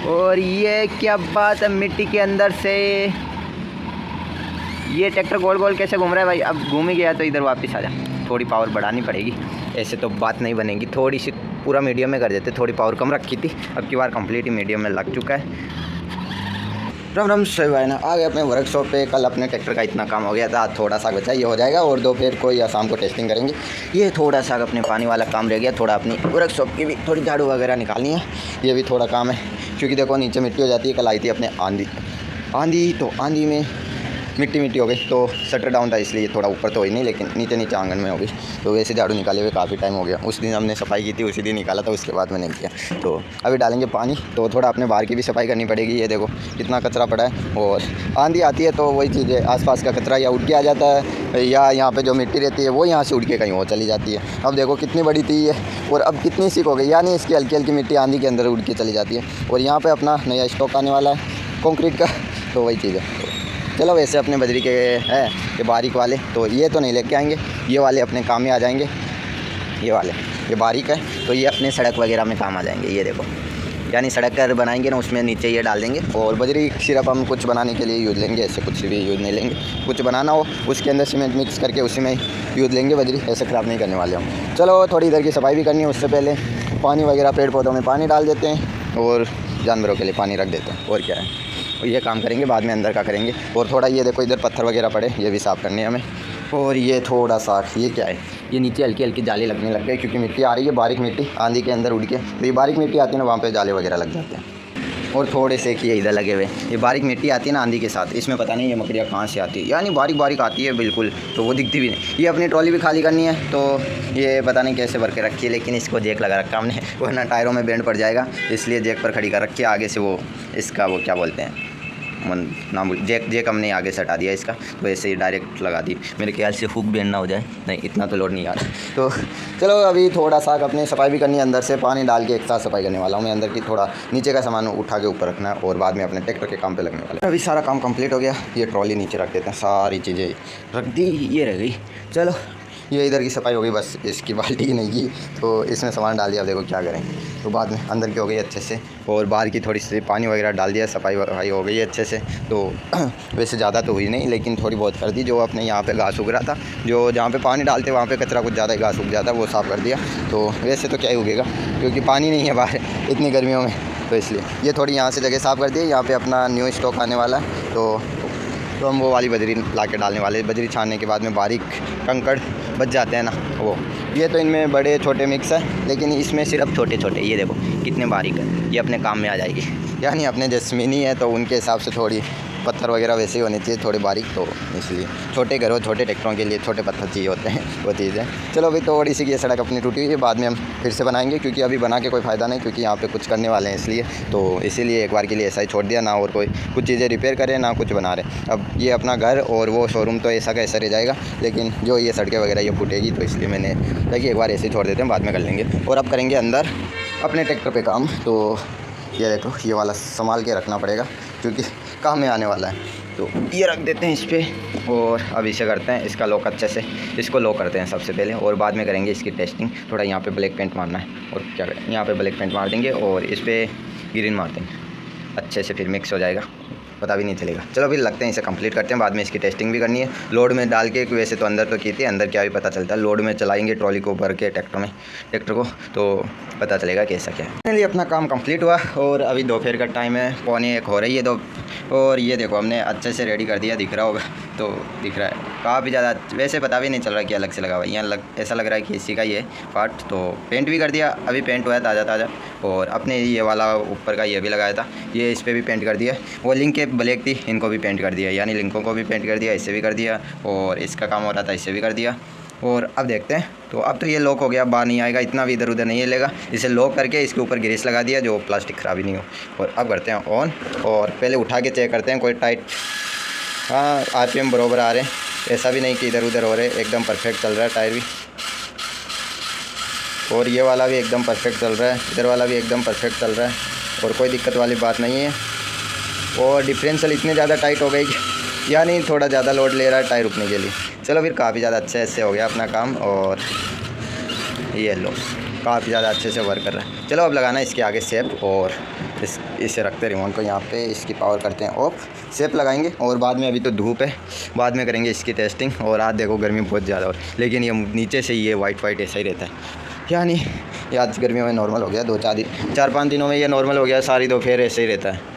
और ये क्या बात है, मिट्टी के अंदर से ये ट्रैक्टर गोल गोल कैसे घूम रहा है भाई। अब घूम ही गया तो इधर वापस आ जा। थोड़ी पावर बढ़ानी पड़ेगी, ऐसे तो बात नहीं बनेगी। थोड़ी सी पूरा मीडियम में कर देते, थोड़ी पावर कम रखी थी, अब की बार कंप्लीट ही मीडियम में लग चुका है। राम राम सही भाई ना आ गए अपने वर्कशॉप पे। कल अपने ट्रैक्टर का इतना काम हो गया था, आज थोड़ा सा बचा, ये हो जाएगा और दोपहर को या शाम को टेस्टिंग करेंगे। ये थोड़ा सा अपने पानी वाला काम रह गया, थोड़ा अपनी वर्कशॉप की भी थोड़ी झाड़ू वगैरह निकालनी है, ये भी थोड़ा काम है। क्योंकि देखो नीचे मिट्टी हो जाती है। कल आई थी अपने आंधी तो आंधी में मिट्टी हो गई, तो शटर डाउन था इसलिए थोड़ा ऊपर तो हुई नहीं, लेकिन नीचे आंगन में हो गई। तो वैसे झाड़ू निकाले हुए काफ़ी टाइम हो गया। उस दिन हमने सफाई की थी, उसी दिन निकाला था, उसके बाद मैंने किया। तो अभी डालेंगे पानी, तो थोड़ा अपने बाहर की भी सफाई करनी पड़ेगी। ये देखो कितना कचरा पड़ा है, और आंधी आती है तो वही चीज़ें, आसपास का कचरा या उड़ के आ जाता है, या यहाँ पर जो मिट्टी रहती है वो यहाँ से उड़ के कहीं और चली जाती है। अब देखो कितनी बड़ी थी ये, और अब कितनी सिक हो गई, यानी इसकी हल्की हल्की मिट्टी आंधी के अंदर उड़ के चली जाती है। और यहाँ पर अपना नया स्टॉक आने वाला है कंक्रीट का, तो वही चीज़ है। चलो वैसे अपने बजरी के हैं ये बारीक वाले, तो ये तो नहीं लेके आएंगे, ये वाले अपने काम में आ जाएंगे। ये वाले ये बारीक है, तो ये अपने सड़क वगैरह में काम आ जाएंगे। ये देखो, यानी सड़क कर बनाएंगे ना, उसमें नीचे ये डाल देंगे। और बजरी सिर्फ हम कुछ बनाने के लिए यूज़ लेंगे, ऐसे कुछ भी यूज़ नहीं लेंगे। कुछ बनाना हो उसके अंदर सीमेंट मिक्स करके उसी में यूज़ लेंगे बजरी, ऐसे ख़राब नहीं करने वाले हम। चलो थोड़ी इधर की सफाई भी करनी है, उससे पहले पानी वगैरह पेड़ पौधों में पानी डाल देते हैं और जानवरों के लिए पानी रख देते हैं। और क्या है, ये काम करेंगे, बाद में अंदर का करेंगे। और थोड़ा ये देखो इधर पत्थर वगैरह पड़े, ये भी साफ़ करने हैं हमें। और ये थोड़ा सा ये क्या है, ये नीचे हल्की हल्की जाली लगने लग गई, क्योंकि मिट्टी आ रही है बारीक मिट्टी आंधी के अंदर उड़ के। तो ये बारीक मिट्टी आती है ना, वहाँ पे जाले वगैरह लग जाते हैं। और थोड़े से कि इधर लगे हुए, ये बारीक मिट्टी आती है ना आंधी के साथ, इसमें पता नहीं ये मकड़ियाँ कहाँ से आती है, यानी बारीक बारीक आती है बिल्कुल, तो वो दिखती भी नहीं। ये अपनी ट्रॉली भी खाली करनी है, तो ये पता नहीं कैसे भर के रखी है, लेकिन इसको जैक लगा रखा हमने, वरना टायरों में बैंड पड़ जाएगा, इसलिए जैक पर खड़ी कर रखी है। आगे से वो इसका वो क्या बोलते हैं, नाम जैक हमने आगे से हटा दिया इसका, तो ऐसे ही डायरेक्ट लगा दी। मेरे ख्याल से हुक बैंड ना हो जाए, नहीं इतना तो लोड नहीं आ रहा। तो चलो अभी थोड़ा सा अपनी सफाई भी करनी है, अंदर से पानी डाल के एक साथ सफाई करने वाला हूँ मैं। अंदर की थोड़ा नीचे का सामान उठा के ऊपर रखना है, और बाद में अपने ट्रैक्टर के काम पे लगने वाला है। अभी सारा काम कंप्लीट हो गया, ये ट्रॉली नीचे रख देते हैं, सारी चीज़ें रख दी, ये रह गई। चलो ये इधर की सफाई हो गई, बस इसकी बाल्टी की नहीं की, तो इसमें सामान डाल दिया। अब देखो क्या करेंगे, तो बाद में अंदर की हो गई अच्छे से, और बाहर की थोड़ी सी पानी वगैरह डाल दिया, सफाई वफाई हो गई अच्छे से। तो वैसे ज़्यादा तो हुई नहीं, लेकिन थोड़ी बहुत कर दी। जो अपने यहाँ पे घास उग रहा था, जो जहाँ पे पानी डालते वहाँ पे कचरा कुछ ज़्यादा ही घास उग जाता, वो साफ़ कर दिया। तो वैसे तो क्या ही उगेगा, क्योंकि पानी नहीं है बाहर इतनी गर्मियों में, तो इसलिए ये थोड़ी यहाँ से जगह साफ़ कर दी। यहाँ पर अपना न्यू स्टॉक आने वाला है, तो हम वो वाली बजरी ला के डालने वाले। बजरी छानने के बाद में बारीक कंकड़ बच जाते हैं ना, वो ये तो इनमें बड़े छोटे मिक्स है, लेकिन इसमें सिर्फ छोटे छोटे, ये देखो कितने बारीक है, ये अपने काम में आ जाएगी। यानी अपने जैस्मिनी है, तो उनके हिसाब से थोड़ी पत्थर वगैरह वैसे ही होने चाहिए, थोड़े बारीक, तो इसलिए छोटे घरों छोटे ट्रैक्टरों के लिए छोटे पत्थर चाहिए होते हैं, वो चीज़ है। चलो अभी थोड़ी सी ये सड़क अपनी टूटी हुई है, बाद में हम फिर से बनाएंगे, क्योंकि अभी बना के कोई फ़ायदा नहीं, क्योंकि यहाँ पे कुछ करने वाले हैं, इसलिए तो इसीलिए एक बार के लिए ऐसा ही छोड़ दिया ना, और कोई कुछ चीज़ें रिपेयर करें ना कुछ बना रहे। अब ये अपना घर और वो शोरूम तो ऐसा का ऐसा रह जाएगा, लेकिन जो ये सड़कें वगैरह ये फूटेगी, तो इसलिए मैंने कहा एक बार ऐसे ही छोड़ देते हैं, बाद में कर लेंगे। और अब करेंगे अंदर अपने ट्रैक्टर पे काम। तो ये देखो ये वाला संभाल के रखना पड़ेगा, क्योंकि काम में आने वाला है। तो ये रख देते हैं इस पर, और अब इसे करते हैं इसका लॉक अच्छे से, इसको लॉक करते हैं सबसे पहले, और बाद में करेंगे इसकी टेस्टिंग। थोड़ा यहाँ पे ब्लैक पेंट मारना है, और क्या करें, यहाँ पे ब्लैक पेंट मार देंगे और इस पर ग्रीन मार देंगे अच्छे से, फिर मिक्स हो जाएगा, पता भी नहीं चलेगा। चलो फिर लगते हैं इसे कंप्लीट करते हैं, बाद में इसकी टेस्टिंग भी करनी है। लोड में डाल के, वैसे तो अंदर तो की थी, अंदर क्या भी पता चलता है, लोड में चलाएंगे ट्रॉली को भर के ट्रैक्टर को, तो पता चलेगा कैसा क्या है। फाइनली अपना काम कंप्लीट हुआ, और अभी दोपहर का टाइम है, 12:45 हो रही है। और ये देखो हमने अच्छे से रेडी कर दिया, दिख रहा होगा, तो दिख रहा है काफ़ी ज़्यादा, वैसे पता भी नहीं चल रहा कि अलग से लगा हुआ है, यहाँ ऐसा लग रहा है कि इसी का ही है पार्ट। तो पेंट भी कर दिया, अभी पेंट हुआ है ताज़ा, और अपने ये वाला ऊपर का ये भी लगाया था, ये इस पर भी पेंट कर दिया। वो लिंक के ब्लैक थी, इनको भी पेंट कर दिया, यानी लिंकों को भी पेंट कर दिया, इससे भी कर दिया, और इसका काम हो रहा था इससे भी कर दिया। और अब देखते हैं, तो अब तो ये लॉक हो गया, बाहर नहीं आएगा, इतना भी इधर उधर नहीं लेगा। इसे लॉक करके इसके ऊपर ग्रीस लगा दिया, जो प्लास्टिक ख़राब ही नहीं हो। और अब करते हैं ऑन, और पहले उठा के चेक करते हैं कोई टाइट, हाँ आरपीएम बराबर आ रहे हैं, ऐसा भी नहीं कि इधर उधर हो रहे, एकदम परफेक्ट चल रहा है टायर भी। और ये वाला भी एकदम परफेक्ट चल रहा है, इधर वाला भी एकदम परफेक्ट चल रहा है, और कोई दिक्कत वाली बात नहीं है। और डिफरेंशियल इतने ज़्यादा टाइट हो गई कि यानी थोड़ा ज़्यादा लोड ले रहा है टायर रुकने के लिए। चलो फिर काफ़ी ज़्यादा अच्छा ऐसे हो गया अपना काम। और ये लो काफ़ी ज़्यादा अच्छे से वर्क कर रहा है। चलो अब लगाना है इसके आगे सेप, और इसे रखते हैं रिमोट को यहाँ पे, इसकी पावर करते हैं ऑफ, सेप लगाएंगे और बाद में, अभी तो धूप है, बाद में करेंगे इसकी टेस्टिंग। और आज देखो गर्मी बहुत ज़्यादा हो, लेकिन ये नीचे से ये वाइट ऐसा ही रहता है, यानी ये आज गर्मियों में नॉर्मल हो गया, 4-5 दिनों में ये नॉर्मल हो गया, सारी दोपहर ऐसे ही रहता है।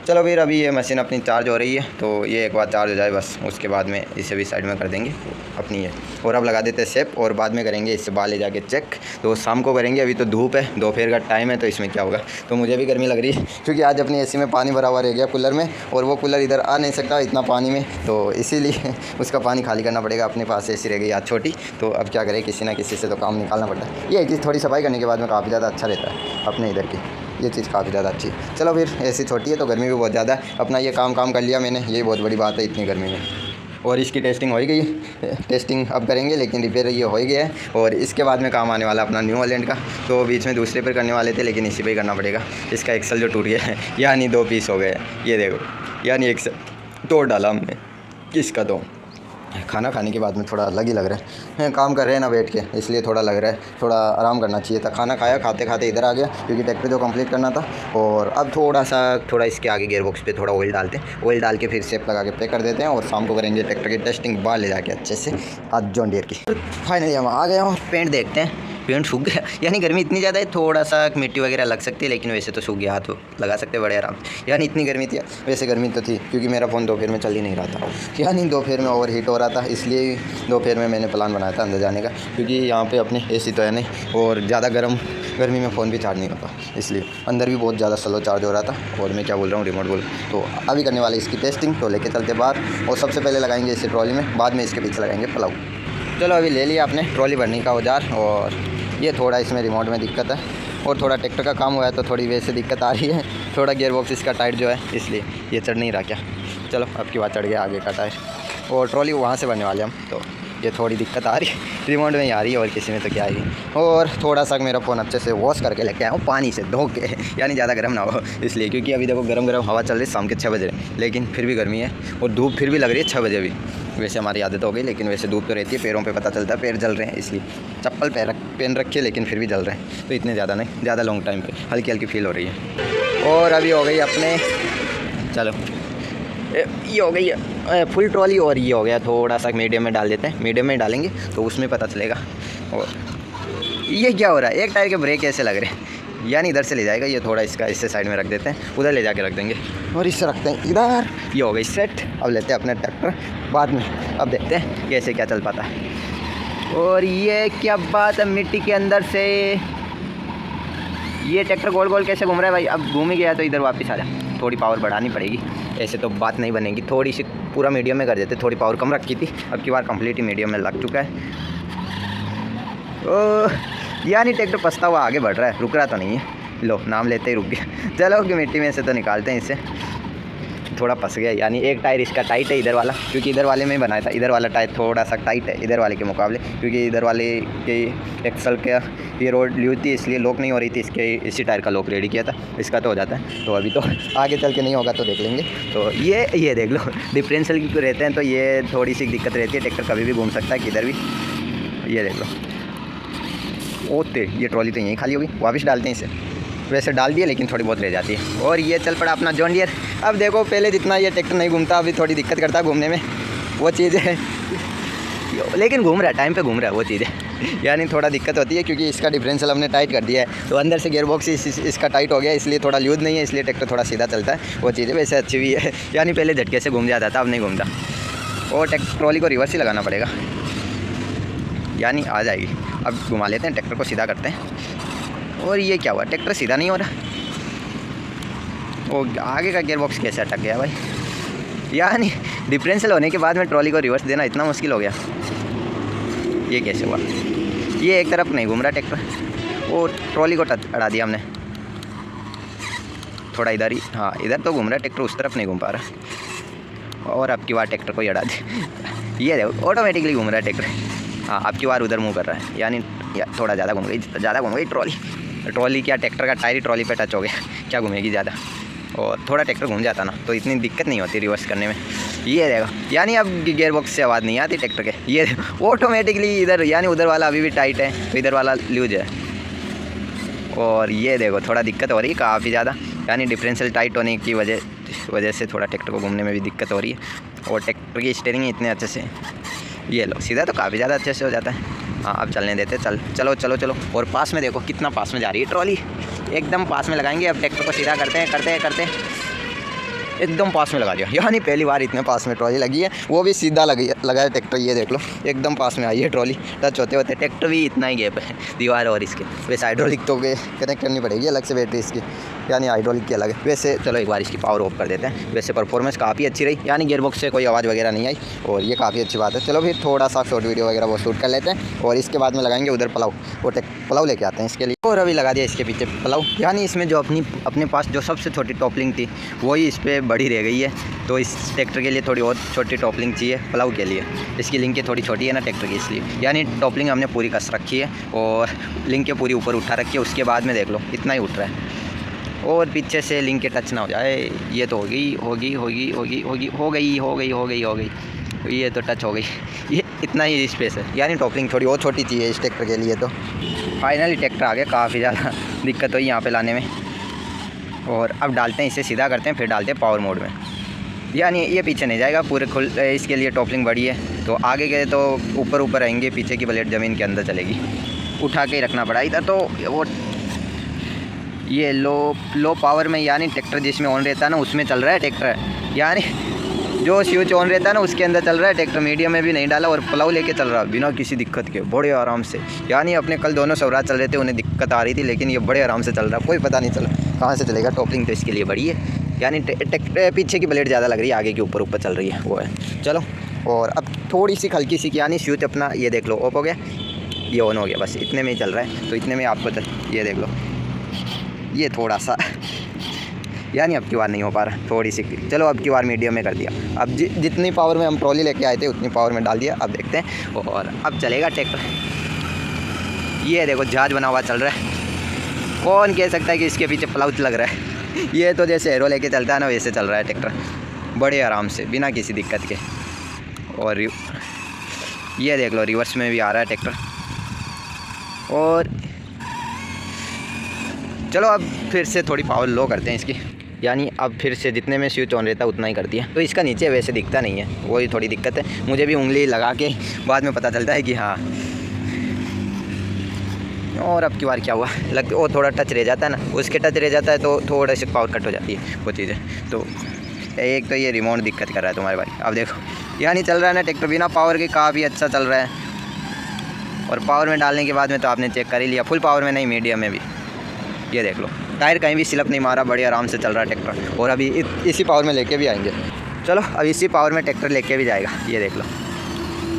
चलो फिर अभी ये मशीन अपनी चार्ज हो रही है, तो ये एक बार चार्ज हो जाए बस, उसके बाद में इसे भी साइड में कर देंगे अपनी ये, और अब लगा देते हैं सेप, और बाद में करेंगे इससे बाहर ले जाके चेक। तो शाम को करेंगे, अभी तो धूप है, दोपहर का टाइम है, तो इसमें क्या होगा। तो मुझे भी गर्मी लग रही है, क्योंकि आज अपनी एसी में पानी भरा हुआ रह गया कूलर में, और वो कूलर इधर आ नहीं सकता इतना पानी में, तो इसीलिए उसका पानी खाली करना पड़ेगा। अपने पास एसी रह गई आज छोटी, तो अब क्या करें, किसी ना किसी से तो काम निकालना पड़ता है। ये चीज़ थोड़ी सफाई करने के बाद में काफ़ी ज़्यादा अच्छा रहता है अपने इधर की, ये चीज़ काफ़ी ज़्यादा अच्छी है। चलो फिर एसी छोटी है तो गर्मी भी बहुत ज़्यादा है, अपना ये काम कर लिया मैंने, ये बहुत बड़ी बात है इतनी गर्मी में। और इसकी टेस्टिंग हो ही गई है, टेस्टिंग अब करेंगे, लेकिन रिपेयर ये हो ही गया है। और इसके बाद में काम आने वाला अपना न्यू हॉलैंड का, तो बीच में दूसरे पर करने वाले थे, लेकिन इसी पे ही करना पड़ेगा। इसका एक्सल जो टूट गया है, यानी 2 पीस हो गए, ये देखो, यानी एक्सल तोड़ डाला हमने इसका। तो खाना खाने के बाद में थोड़ा अलग ही लग रहा है, काम कर रहे हैं ना बैठ के, इसलिए थोड़ा लग रहा है, थोड़ा आराम करना चाहिए था। खाना खाया, खाते खाते इधर आ गया, क्योंकि ट्रैक्टर जो कंप्लीट करना था। और अब थोड़ा इसके आगे गियर बॉक्स पे थोड़ा ऑयल डालते हैं, ऑयल डाल के फिर सेप लगा के पैक कर देते हैं, और शाम को करेंगे ट्रैक्टर की टेस्टिंग बाहर ले जाके अच्छे से, आज जॉन डियर की। फाइनली हम आ गए और पेंट देखते हैं, पेंट सूख गया, यानी गर्मी इतनी ज़्यादा है, थोड़ा सा मिट्टी वगैरह लग सकती है, लेकिन वैसे तो सूख गया, हाथ लगा सकते बड़े आराम से। यानी इतनी गर्मी थी, वैसे गर्मी तो थी, क्योंकि मेरा फ़ोन दोपहर में चल ही नहीं रहा था, यानी दोपहर में ओवर हीट हो रहा था, इसलिए दोपहर में मैंने प्लान बनाया था अंदर जाने का, क्योंकि यहाँ पे अपने एसी तो है नहीं, और ज़्यादा गर्मी में फ़ोन भी चार्ज नहीं होता, इसलिए अंदर भी बहुत ज़्यादा स्लो चार्ज हो रहा था। और मैं क्या बोल रहा हूँ, रिमोट बोल। तो अभी करने वाले इसकी टेस्टिंग, तो लेके चलते बाहर, और सबसे पहले लगाएंगे इसे ट्रॉली में, बाद में इसके पीछे लगाएंगे प्लाऊ। चलो अभी ले लिया आपने ट्रॉली भरने का औजार, और ये थोड़ा इसमें रिमोट में दिक्कत है, और थोड़ा ट्रैक्टर का काम हुआ है, तो थोड़ी वैसे दिक्कत आ रही है, थोड़ा गियर बॉक्स इसका टाइट जो है, इसलिए ये चढ़ नहीं रहा क्या। चलो अब की बात चढ़ गया आगे का टायर, और ट्रॉली वहाँ से भरने वाले हम, तो ये थोड़ी दिक्कत आ रही है, रिमोट में ही आ रही है, और किसी में तो क्या आएगी। और थोड़ा सा मेरा फ़ोन अच्छे से वॉश करके लेके आया हूँ, पानी से धो के, यानी ज़्यादा गर्म ना हो, इसलिए, क्योंकि अभी देखो गरम हवा चल रही है, शाम के 6 बजे, लेकिन फिर भी गर्मी है, और धूप फिर भी लग रही है 6 बजे भी। वैसे हमारी आदत हो गई, लेकिन वैसे धूप तो रहती है, पैरों पे पता चलता है, पैर जल रहे हैं, इसलिए चप्पल पहन रखी है, लेकिन फिर भी जल रहे हैं, तो इतने ज़्यादा नहीं, ज़्यादा लॉन्ग टाइम पे हल्की हल्की फील हो रही है। और अभी हो गई अपने, चलो ये हो गई फुल ट्रॉली, और ये हो गया थोड़ा सा मीडियम में डाल देते हैं, मीडियम में डालेंगे तो उसमें पता चलेगा। और ये क्या हो रहा है, एक टायर के ब्रेक ऐसे लग रहे हैं, यानी इधर से ले जाएगा, ये थोड़ा इसका इससे साइड में रख देते हैं, उधर ले जाके रख देंगे, और इससे रखते हैं इधर। ये हो गई सेट, अब लेते हैं अपना ट्रैक्टर बाद में, अब देखते हैं कैसे क्या चल पाता है। और ये क्या बात है, मिट्टी के अंदर से ये ट्रैक्टर गोल गोल कैसे घूम रहा है भाई। अब घूम ही गया तो इधर वापस आ जा, थोड़ी पावर बढ़ानी पड़ेगी, ऐसे तो बात नहीं बनेगी, थोड़ी सी पूरा मीडियम में कर देते, थोड़ी पावर कम रखी थी, अब की बार कंप्लीट ही मीडियम में लग चुका है। ओ यानी ट्रैक्टर पछता हुआ आगे बढ़ रहा है, रुक रहा तो नहीं है, लो नाम लेते ही रुक गया। चलो कि मिट्टी में से तो निकालते हैं इसे, थोड़ा फंस गया, यानी एक टायर इसका टाइट है इधर वाला, क्योंकि इधर वाले में बनाया था, इधर वाला टायर थोड़ा सा टाइट है इधर वाले के मुकाबले, क्योंकि इधर वाले के एक्सल का ये रोड ली थी, इसलिए लॉक नहीं हो रही थी, इसके इसी टायर का लॉक रेडी किया था, इसका तो हो जाता है। तो अभी तो आगे चल के नहीं होगा, तो देख लेंगे। तो ये देख लो, डिफरेंशियल की रहते हैं तो ये थोड़ी सी दिक्कत रहती है, ट्रैक्टर कभी भी घूम सकता है किधर भी, ये देख लो। ओते ये ट्रॉली तो यहीं खाली होगी, वापस डालते हैं इसे, वैसे डाल दिए लेकिन थोड़ी बहुत रह जाती है। और ये चल पड़ा अपना जॉन डियर। अब देखो पहले जितना ये ट्रैक्टर नहीं घूमता, अभी थोड़ी दिक्कत करता है घूमने में, वो चीज़ है, लेकिन घूम रहा है, टाइम पे घूम रहा है, वो चीज़ है, यानी थोड़ा दिक्कत होती है, क्योंकि इसका डिफरेंशियल हमने टाइट कर दिया है, तो अंदर से गियर बॉक्स इसका टाइट हो गया, इसलिए थोड़ा लूज नहीं है, इसलिए ट्रैक्टर थोड़ा सीधा चलता है, वो चीज़ है। वैसे अच्छी भी है, यानी पहले झटके से घूम जाता था, अब नहीं घूमता। और ट्रॉली को रिवर्स ही लगाना पड़ेगा, यानी आ जाएगी। अब घुमा लेते हैं, ट्रैक्टर को सीधा करते हैं। और ये क्या हुआ, ट्रैक्टर सीधा नहीं हो रहा, वो आगे का गियर बॉक्स कैसे अटक गया भाई, यानी डिफरेंशियल होने के बाद में ट्रॉली को रिवर्स देना इतना मुश्किल हो गया, ये कैसे हुआ। ये एक तरफ नहीं घूम रहा ट्रैक्टर, वो ट्रॉली को अड़ा दिया हमने, थोड़ा इधर ही, हाँ इधर तो घूम रहा है ट्रैक्टर, उस तरफ नहीं घूम पा रहा। और अब की बार ट्रैक्टर को ही अड़ा दी, ये देखो ऑटोमेटिकली घूम रहा है ट्रैक्टर, हाँ अब की बार उधर मुँह कर रहा है, यानी थोड़ा ज़्यादा घूम गई ट्रॉली क्या, ट्रैक्टर का टायर ही ट्रॉली पे टच हो गया, क्या घूमेगी ज़्यादा। और थोड़ा ट्रैक्टर घूम जाता ना तो इतनी दिक्कत नहीं होती रिवर्स करने में। ये देखो, यानी अब गियर बॉक्स से आवाज़ नहीं आती ट्रैक्टर के, ये ऑटोमेटिकली इधर, यानी उधर वाला अभी भी टाइट है तो इधर वाला लूज है, और ये देखो थोड़ा दिक्कत हो रही है काफ़ी ज़्यादा, यानी डिफरेंशियल टाइट होने की वजह से थोड़ा ट्रैक्टर को घूमने में भी दिक्कत हो रही है। और ट्रैक्टर की स्टीयरिंग इतने अच्छे से, ये लो सीधा तो काफ़ी ज़्यादा अच्छे से हो जाता है। हाँ अब चलने देते, चलो चलो चलो। और पास में देखो कितना पास में जा रही है ट्रॉली, एकदम पास में लगाएंगे। अब ट्रैक्टर को सीधा करते एकदम पास में लगा दिया, यानी पहली बार इतने पास में ट्रॉली लगी है, वो भी सीधा लगाया ट्रैक्टर। ये देख लो एकदम पास में आई है ट्रॉली, टच होते होते ट्रैक्टर भी इतना ही गैप है दीवार और इसके। वैसे हाइड्रोलिक तो कनेक्ट करनी पड़ेगी अलग से बैटरी इसकी, यानी हाइड्रोलिक की अलग है। वैसे चलो एक बार इसकी पावर ऑफ कर देते हैं। वैसे परफॉर्मेंस काफ़ी अच्छी रही, यानी गियरबॉक्स से कोई आवाज़ वगैरह नहीं आई, और ये काफ़ी अच्छी बात है। चलो फिर थोड़ा सा शॉर्ट वीडियो वगैरह वो शूट कर लेते हैं, और इसके बाद में लगाएंगे उधर पलाव, वो पलाव लेके आते हैं इसके लिए। और अभी लगा दिया इसके पीछे पलाव, यानी इसमें जो अपने पास जो सबसे छोटी टॉपलिंग थी वही इस पर बड़ी रह गई है। तो इस ट्रैक्टर के लिए थोड़ी और छोटी टॉपलिंग चाहिए पलाव के लिए। इसकी लिंकें थोड़ी छोटी है ना ट्रैक्टर की, इसलिए यानी टॉपलिंग हमने पूरी कस रखी है और लिंकें पूरी ऊपर उठा रखी है। उसके बाद में देख लो इतना ही उठ रहा है, और पीछे से लिंक के टच ना हो जाए। ये तो हो गई, ये तो टच हो गई, ये इतना ही स्पेस है, यानी टॉपलिंग थोड़ी और छोटी चाहिए इस ट्रैक्टर के लिए। तो फाइनली ट्रैक्टर आ गया, काफ़ी ज़्यादा दिक्कत हुई यहाँ पे लाने में। और अब डालते हैं इसे, सीधा करते हैं, फिर डालते हैं पावर मोड में, यानी ये पीछे नहीं जाएगा पूरे खुल। इसके लिए टॉपलिंग बड़ी है, तो आगे गए तो ऊपर रहेंगे, पीछे की ब्लेड ज़मीन के अंदर चलेगी, उठा के ही रखना पड़ा इधर। तो वो ये लो पावर में, यानी ट्रैक्टर जिसमें ऑन रहता है ना उसमें चल रहा है ट्रैक्टर, यानी जो स्विच ऑन रहता है ना उसके अंदर चल रहा है ट्रैक्टर। मीडियम में भी नहीं डाला और पलाव लेके चल रहा बिना किसी दिक्कत के, बड़े आराम से। यानी अपने कल दोनों स्वराज चल रहे थे, उन्हें दिक्कत आ रही थी, लेकिन ये बड़े आराम से चल रहा, कोई पता नहीं चला कहाँ से चलेगा। टॉपलिंग तो इसके लिए बड़ी है, यानी पीछे की ब्लेड ज़्यादा लग रही है, आगे की ऊपर चल रही है, वो है। चलो और अब थोड़ी सी हल्की सी, यानी स्विच अपना ये देख लो ऑफ हो गया, ये ऑन हो गया, बस इतने में ही चल रहा है। तो इतने में आपको ये देख लो, ये थोड़ा सा यानी अब की बार नहीं हो पा रहा, थोड़ी सी। चलो अब की बार मीडियम में कर दिया। अब जितनी पावर में हम ट्रॉली लेके आए थे उतनी पावर में डाल दिया। अब देखते हैं, और अब चलेगा ट्रैक्टर। ये देखो जहाज बना हुआ चल रहा है, कौन कह सकता है कि इसके पीछे प्लाउच लग रहा है। ये तो जैसे एरो लेके चलता है ना वैसे चल रहा है ट्रैक्टर, बड़े आराम से बिना किसी दिक्कत के। और ये देख लो रिवर्स में भी आ रहा है ट्रैक्टर। और चलो अब फिर से थोड़ी पावर लो करते हैं इसकी, यानी अब फिर से जितने में स्विच ऑन रहता है उतना ही कर दिया। तो इसका नीचे वैसे दिखता नहीं है, वही थोड़ी दिक्कत है। मुझे भी उंगली लगा के बाद में पता चलता है कि हाँ। और अब की बार क्या हुआ, वो थोड़ा टच रह जाता है ना, उसके टच रह जाता है तो थोड़ा सी पावर कट हो जाती है वो चीज़ें। तो एक तो ये रिमोट दिक्कत कर रहा है तुम्हारे भाई। अब देखो यानी चल रहा है ना ट्रैक्टर बिना पावर के, काफ़ी अच्छा चल रहा है। और पावर में डालने के बाद में तो आपने चेक कर ही लिया, फुल पावर में नहीं मीडियम में भी। ये देख लो टायर कहीं भी स्लिप नहीं मारा, बड़े आराम से चल रहा है ट्रैक्टर। और अभी इसी पावर में लेके भी आएंगे। चलो अब इसी पावर में ट्रैक्टर लेके भी जाएगा, ये देख लो,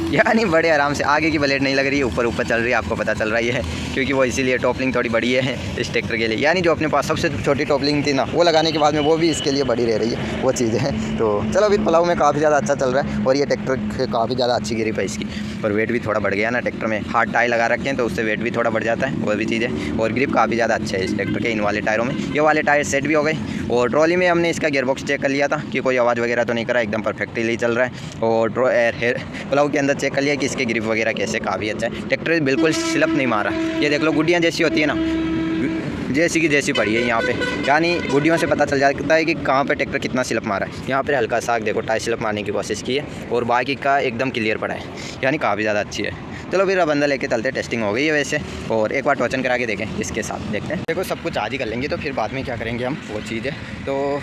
यानी बड़े आराम से। आगे की ब्लेड नहीं लग रही है, ऊपर चल रही है, आपको पता चल रही है, क्योंकि वो इसीलिए टॉपलिंग थोड़ी बड़ी है इस ट्रैक्टर के लिए। यानी जो अपने पास सबसे छोटी टॉपलिंग थी ना, वो लगाने के बाद में वो भी इसके लिए बड़ी रह रही है, वो चीज़ है। तो चलो अभी पलाव में काफ़ी ज़्यादा अच्छा चल रहा है। और ये ट्रैक्टर काफ़ी ज़्यादा अच्छी ग्रिप है इसकी, और वेट भी थोड़ा बढ़ गया ना ट्रैक्टर में। हार्ड टायर लगा रखे हैं तो उससे वेट भी थोड़ा बढ़ जाता है, वो भी चीज़ है। और ग्रिप काफ़ी ज़्यादा अच्छा है इस ट्रैक्टर के, इन वाले टायरों में। ये वाले टायर सेट भी हो गए। और ट्रॉली में हमने इसका गियरबॉक्स चेक कर लिया था कि कोई आवाज़ वगैरह तो नहीं करा, एकदम परफेक्टली चल रहा है। और पलाव के अंदर चेक कर लिया कि इसके ग्रिप वगैरह कैसे, काफ़ी अच्छा है। ट्रैक्टर बिल्कुल स्लिप नहीं मारा। ये देख लो गुड्डियाँ जैसी होती है ना, जैसी की जैसी पड़ी है यहाँ पे, यानी गुड्डियों से पता चल जाता है कि कहाँ पे ट्रैक्टर कितना स्लिप मारा है। यहाँ पे हल्का सा देखो टायर स्लिप मारने की कोशिश की है, और बाकी का एकदम क्लियर पड़ा है, यानी काफ़ी ज़्यादा अच्छी है। चलो फिर अब अंदर लेके चलते, टेस्टिंग हो गई है वैसे। और एक बार टोचन करा के देखें इसके साथ, देखते हैं। देखो सब कुछ आज ही कर लेंगे, तो फिर बाद में क्या करेंगे हम, वो चीज़ है। तो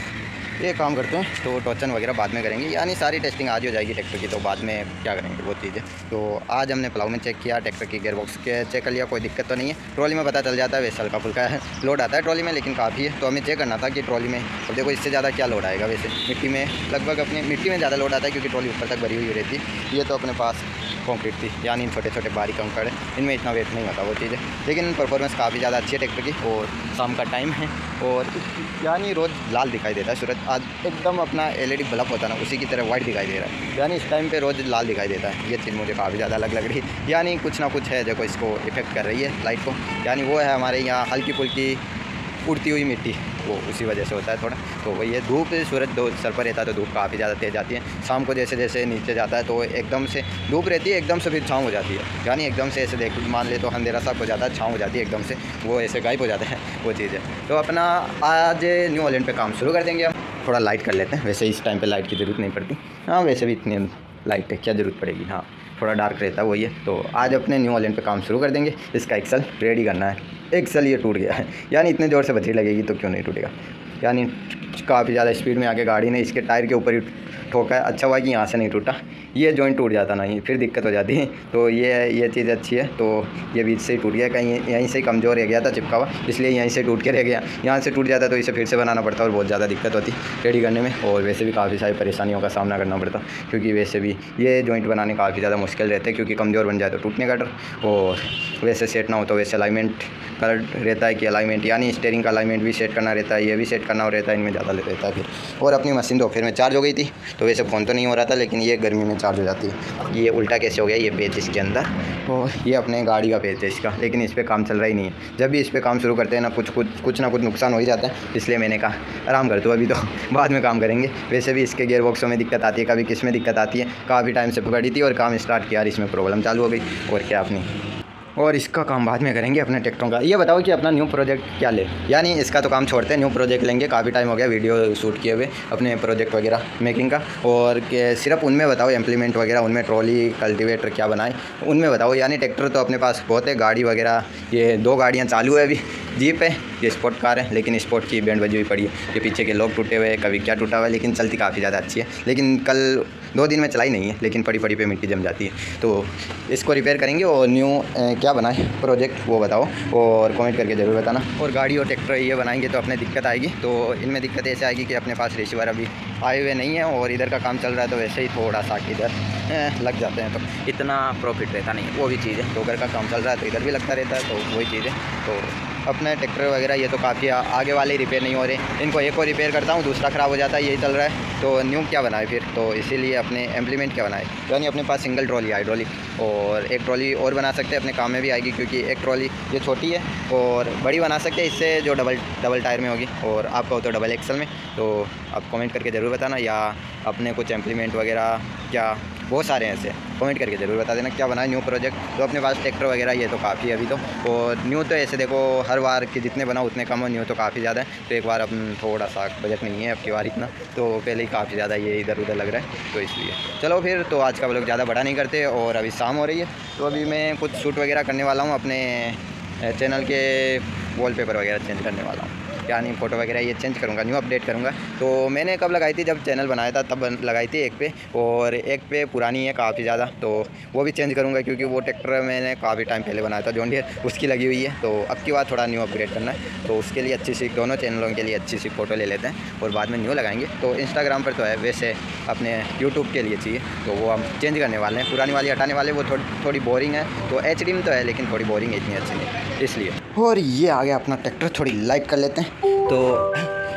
ये काम करते हैं, तो टोचन वगैरह बाद में करेंगे, यानी सारी टेस्टिंग आज हो जाएगी ट्रैक्टर की, तो बाद में क्या करेंगे वो चीज़ है। तो आज हमने पलाव में चेक किया, ट्रैक्टर की गियरबॉक्स के चेक कर लिया, कोई दिक्कत तो नहीं है। ट्रॉली में पता चल जाता है, वैसे हल्का फुल्का है लोड आता है ट्रॉली में, लेकिन काफ़ी है। तो हमें चेक करना था कि ट्रॉली में, अब देखो इससे ज़्यादा क्या लोड आएगा। वैसे मिट्टी में लगभग अपने मिट्टी में ज़्यादा लोड आता है, क्योंकि ट्रॉली ऊपर तक भरी हुई रहती है। ये तो अपने पास कॉन्क्रीट थी, यानी छोटे छोटे बारीक कंकड़ है, इनमें इतना वेट नहीं होता वो चीज़ है। लेकिन परफॉर्मेंस काफ़ी ज़्यादा अच्छी है ट्रैक्टर की। और शाम का टाइम है, और यानी रोज़ लाल दिखाई देता है सूरज, आज एकदम अपना LED बल्ब होता है ना उसी की तरह वाइट दिखाई दे रहा है, यानी इस टाइम पे रोज़ लाल दिखाई देता है। ये चीज़ मुझे काफ़ी ज़्यादा अलग लग रही है, यानी कुछ ना कुछ है जो इसको इफेक्ट कर रही है लाइट को। यानी वो है हमारे यहाँ हल्की फुल्की उड़ती हुई मिट्टी, वो उसी वजह से होता है थोड़ा। तो वही है, धूप सूरज दो सर पर रहता है तो धूप काफ़ी ज़्यादा तेज़ आती है। शाम को जैसे जैसे नीचे जाता है तो एकदम से धूप रहती है, एकदम से फिर छाँव हो जाती है, यानी एकदम से ऐसे देख मान ले तो अंधेरा सा हो जाता है, छाँव हो जाती है एकदम से, वो ऐसे गायब हो जाता है, वो चीज़ है। तो अपना आज न्यू हॉलैंड पे काम शुरू कर देंगे हम। थोड़ा लाइट कर लेते हैं, वैसे इस टाइम पे लाइट की ज़रूरत नहीं पड़ती। हाँ वैसे भी इतनी लाइट है क्या ज़रूरत पड़ेगी, हाँ थोड़ा डार्क रहता है वही है। तो आज अपने न्यू हॉलैंड पे काम शुरू कर देंगे। इसका एक्सल रेडी करना है। एक्सल ये टूट गया है, यानी इतने ज़ोर से बजरी लगेगी तो क्यों नहीं टूटेगा, यानी काफ़ी ज़्यादा स्पीड में आके गाड़ी ने इसके टायर के ऊपर ही ठोका है। अच्छा हुआ कि यहाँ से नहीं टूटा, ये जॉइंट टूट जाता नहीं फिर दिक्कत हो जाती है। तो ये चीज़ अच्छी है। तो ये बीच से ही टूट गया, कहीं यहीं से कमज़ोर रह गया था चिपका हुआ, इसलिए यहीं से टूट के रह गया। यहाँ से टूट जाता तो इसे फिर से बनाना पड़ता और बहुत ज़्यादा दिक्कत होती रेडी करने में, और वैसे भी काफ़ी सारी परेशानियों का सामना करना पड़ता, क्योंकि वैसे भी ये जॉइंट बनाने काफ़ी ज़्यादा मुश्किल रहते हैं, क्योंकि कमज़ोर बन जाए तो टूटने का डर, और वैसे सेट ना हो तो वैसे अलाइनमेंट का रहता है कि अलाइनमेंट यानी स्टीयरिंग का अलाइनमेंट भी सेट करना रहता है, ये भी सेट करना रहता है, इनमें ज़्यादा रहता है फिर। और अपनी मशीन दोपहर में चार्ज हो गई थी, तो वैसे फ़ोन तो नहीं हो रहा था, लेकिन ये गर्मी में चार्ज हो जाती है। ये उल्टा कैसे हो गया, ये पेच इसके अंदर, और ये अपने गाड़ी का पेच है इसका, लेकिन इस पर काम चल रहा ही नहीं है। जब भी इस पर काम शुरू करते हैं ना कुछ ना कुछ नुकसान हो ही जाता है, इसलिए मैंने कहा आराम कर दो अभी, तो बाद में काम करेंगे। वैसे भी इसके गियर बॉक्सों में दिक्कत आती है, कभी किस में दिक्कत आती है, काफ़ी टाइम से पकड़ी थी और काम स्टार्ट किया और इसमें प्रॉब्लम चालू हो गई, और क्या अपनी, और इसका काम बाद में करेंगे अपने ट्रैक्टरों का। ये बताओ कि अपना न्यू प्रोजेक्ट क्या ले, यानी इसका तो काम छोड़ते हैं, न्यू प्रोजेक्ट लेंगे। काफ़ी टाइम हो गया वीडियो शूट किए हुए अपने प्रोजेक्ट वगैरह मेकिंग का, और सिर्फ उनमें बताओ इम्प्लीमेंट वगैरह, उनमें ट्रॉली कल्टीवेटर क्या बनाए उनमें बताओ। यानी ट्रैक्टर तो अपने पास बहुत है, गाड़ी वगैरह ये 2 गाड़ियाँ चालू है अभी, जीप है, ये स्पोर्ट कार है, लेकिन स्पोर्ट की बैंड बजी हुई पड़ी है, ये पीछे के लोग टूटे हुए हैं, कभी क्या टूटा हुआ है, लेकिन चलती काफ़ी ज़्यादा अच्छी है। लेकिन कल 2 दिन में चलाई नहीं है, लेकिन पड़ी पे मिट्टी जम जाती है, तो इसको रिपेयर करेंगे। और न्यू क्या बनाए प्रोजेक्ट वो बताओ, और कमेंट करके ज़रूर बताना। और गाड़ी और ट्रैक्टर ये बनाएंगे तो अपने दिक्कत आएगी, तो इनमें दिक्कत ऐसे आएगी कि अपने पास रिसीवर अभी आए हुए नहीं है, और इधर का काम चल रहा है, तो वैसे ही थोड़ा सा इधर लग जाते हैं, तो इतना प्रॉफिट रहता नहीं, वो भी चीज़ है। तो उधर का काम चल रहा है तो इधर भी लगता रहता है, तो वही चीज़ है। तो अपने ट्रैक्टर वगैरह ये तो काफ़ी आगे वाले रिपेयर नहीं हो रहे, इनको एक और रिपेयर करता हूँ, दूसरा ख़राब हो जाता है, यही चल रहा है। तो न्यू क्या बनाए फिर, तो इसीलिए अपने इम्प्लीमेंट क्या बनाए, यानी अपने पास सिंगल ट्रॉली हाइड्रोलिक, और एक ट्रॉली और बना सकते हैं, अपने काम में भी आएगी, क्योंकि एक ट्रॉली ये छोटी है, और बड़ी बना सकते हैं इससे जो डबल टायर में होगी, और आपका हो तो डबल एक्सल में। तो आप कमेंट करके ज़रूर बताना, या अपने कुछ इम्प्लीमेंट वगैरह क्या, बहुत सारे हैं ऐसे, कमेंट करके ज़रूर बता देना क्या बनाए न्यू प्रोजेक्ट। तो अपने पास ट्रैक्टर वगैरह ये तो काफ़ी है अभी तो, और न्यू तो ऐसे देखो हर बार के जितने बनाओ उतने कम हो, न्यू तो काफ़ी ज़्यादा है। तो एक बार अपन थोड़ा सा बजट नहीं है अब की बार इतना, तो पहले ही काफ़ी ज़्यादा ये इधर उधर लग रहा है, तो इसलिए चलो फिर। तो आज का व्लॉग ज़्यादा बड़ा नहीं करते, और अभी शाम हो रही है, तो अभी मैं कुछ शूट वगैरह करने वाला हूँ, अपने चैनल के वॉलपेपर वगैरह चेंज करने वाला हूँ, यानी फ़ोटो वगैरह ये चेंज करूँगा, न्यू अपडेट करूँगा। तो मैंने कब लगाई थी, जब चैनल बनाया था तब लगाई थी एक पे, और एक पे पुरानी है काफ़ी ज़्यादा, तो वो भी चेंज करूँगा, क्योंकि वो ट्रैक्टर मैंने काफ़ी टाइम पहले बनाया था जॉन डियर, उसकी लगी हुई है। तो अब की बार थोड़ा न्यू अपग्रेड करना है, तो उसके लिए अच्छी सी दोनों चैनलों के लिए अच्छी सी फ़ोटो ले लेते हैं, और बाद में न्यू लगाएंगे। तो इंस्टाग्राम पर तो है, वैसे अपने यूट्यूब के लिए चाहिए, तो वो हम चेंज करने वाले हैं, पुरानी वाली हटाने वाले, वो थोड़ी बोरिंग है। तो HD में तो है, लेकिन थोड़ी बोरिंग है, इतनी अच्छी नहीं, इसलिए। और ये आ गया अपना ट्रैक्टर, थोड़ी लाइट कर लेते हैं। तो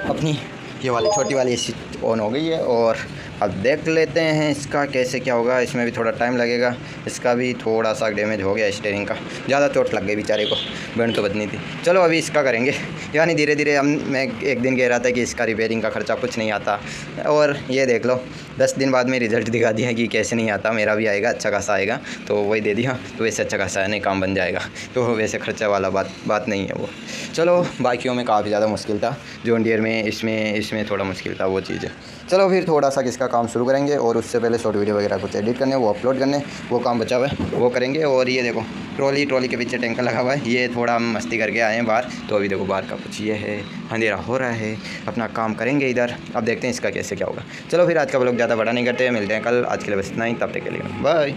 अपनी ये वाली छोटी वाली AC ऑन हो गई है, और अब देख लेते हैं इसका कैसे क्या होगा। इसमें भी थोड़ा टाइम लगेगा, इसका भी थोड़ा सा डैमेज हो गया स्टीयरिंग का, ज़्यादा चोट लग गई बेचारे को, बैंड तो बदनी थी। चलो अभी इसका करेंगे, यानी धीरे धीरे मैं एक दिन कह रहा था कि इसका रिपेयरिंग का खर्चा कुछ नहीं आता, और ये देख लो 10 दिन बाद में रिज़ल्ट दिखा दिया कि कैसे नहीं आता। मेरा भी आएगा, अच्छा खासा आएगा, तो वही दे दिया, तो वैसे अच्छा खासा है, नहीं काम बन जाएगा, तो वैसे खर्चा वाला बात नहीं है वो। चलो बाकियों में काफ़ी ज़्यादा मुश्किल था, जॉन डियर में इसमें थोड़ा मुश्किल था, वो चीज़ है। चलो फिर थोड़ा सा किसका काम शुरू करेंगे, और उससे पहले शॉर्ट वीडियो वगैरह कुछ एडिट करने, वो अपलोड करने, वो काम बचा हुआ है, वो करेंगे। और ये देखो ट्रॉली के पीछे टैंकर लगा हुआ है, ये थोड़ा हम मस्ती करके आए हैं बाहर, तो अभी देखो बाहर का कुछ ये है, अंधेरा हो रहा है, अपना काम करेंगे इधर। अब देखते हैं इसका कैसे क्या होगा। चलो फिर आज का व्लॉग ज़्यादा बड़ा नहीं करते हैं, मिलते हैं कल। आज के लिए बस इतना ही, तब तक के लिए बाय।